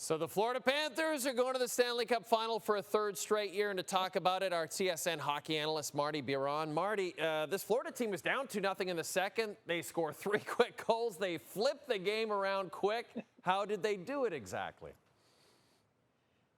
So the Florida Panthers are going to the Stanley Cup Final for a third straight year, and to talk about it, our TSN Hockey analyst, Martin Biron. Marty, this Florida team was down 2-0 in the second. They score 3 quick goals. They flip the game around quick. How did they do it exactly?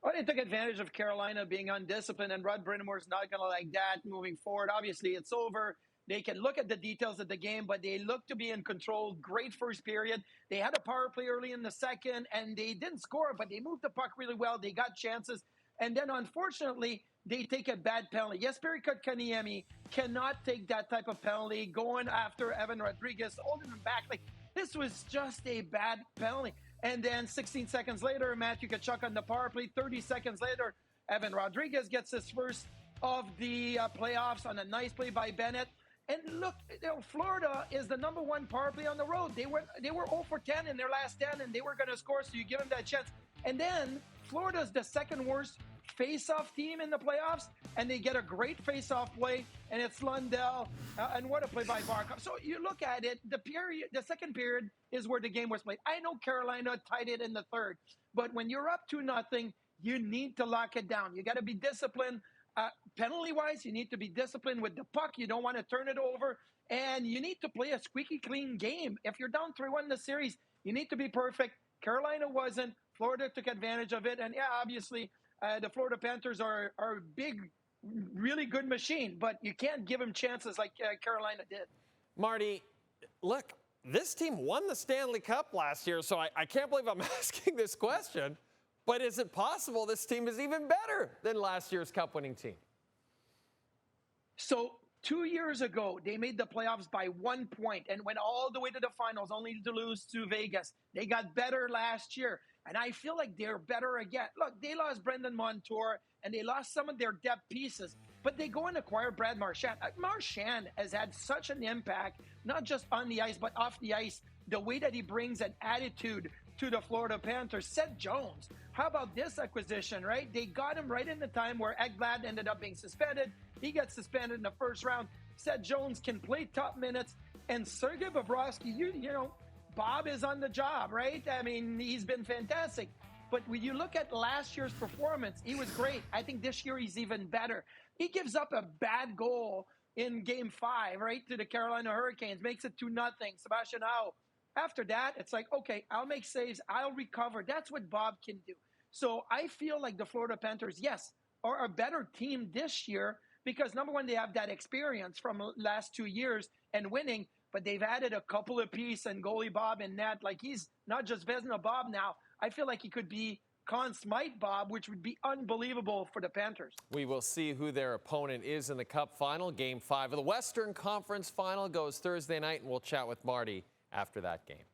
Well, they took advantage of Carolina being undisciplined, and Rod Brind'Amour's not going to like that moving forward. Obviously, it's over. They can look at the details of the game, but they look to be in control. Great first period. They had a power play early in the second, and they didn't score, but they moved the puck really well. They got chances. And then, unfortunately, they take a bad penalty. Jesperi Kotkaniemi cannot take that type of penalty, going after Evan Rodriguez, holding him back. Like, this was just a bad penalty. And then 16 seconds later, Matthew Tkachuk on the power play. 30 seconds later, Evan Rodriguez gets his first of the playoffs on a nice play by Bennett. And look, Florida is the #1 power play on the road. They were 0 for 10 in their last 10, and they were going to score, so you give them that chance. And then Florida's the second worst face-off team in the playoffs, and they get a great face-off play, and it's Lundell, and what a play by Barkov. So you look at it, the second period is where the game was played. I know Carolina tied it in the third, but when you're up 2-0, you need to lock it down. You got to be disciplined. Penalty-wise, you need to be disciplined with the puck. You don't want to turn it over, and you need to play a squeaky clean game. If you're down 3-1 in the series, you need to be perfect. Carolina wasn't. Florida took advantage of it, and yeah, obviously, the Florida Panthers are a big, really good machine, but you can't give them chances like Carolina did. Marty, look, this team won the Stanley Cup last year, so I can't believe I'm asking this question. But is it possible this team is even better than last year's Cup-winning team? So 2 years ago, they made the playoffs by 1 point and went all the way to the finals, only to lose to Vegas. They got better last year, and I feel like they're better again. Look, they lost Brendan Montour, and they lost some of their depth pieces, but they go and acquire Brad Marchand. Marchand has had such an impact, not just on the ice, but off the ice, the way that he brings an attitude to the Florida Panthers. Seth Jones, how about this acquisition, right? They got him right in the time where Ekblad ended up being suspended. He gets suspended in the first round. Seth Jones can play top minutes. And Sergei Bobrovsky, you know, Bob is on the job, right? I mean, he's been fantastic. But when you look at last year's performance, he was great. I think this year he's even better. He gives up a bad goal in Game 5, right, to the Carolina Hurricanes, makes it 2-0. Sebastian Aho. After that, it's like, okay, I'll make saves, I'll recover. That's what Bob can do. So I feel like the Florida Panthers, yes, are a better team this year because, #1, they have that experience from the last 2 years and winning, but they've added a couple of pieces and goalie Bob and net. Like, he's not just Vezina Bob now. I feel like he could be Conn Smythe Bob, which would be unbelievable for the Panthers. We will see who their opponent is in the Cup Final. Game 5 of the Western Conference Final goes Thursday night, and we'll chat with Marty after that game.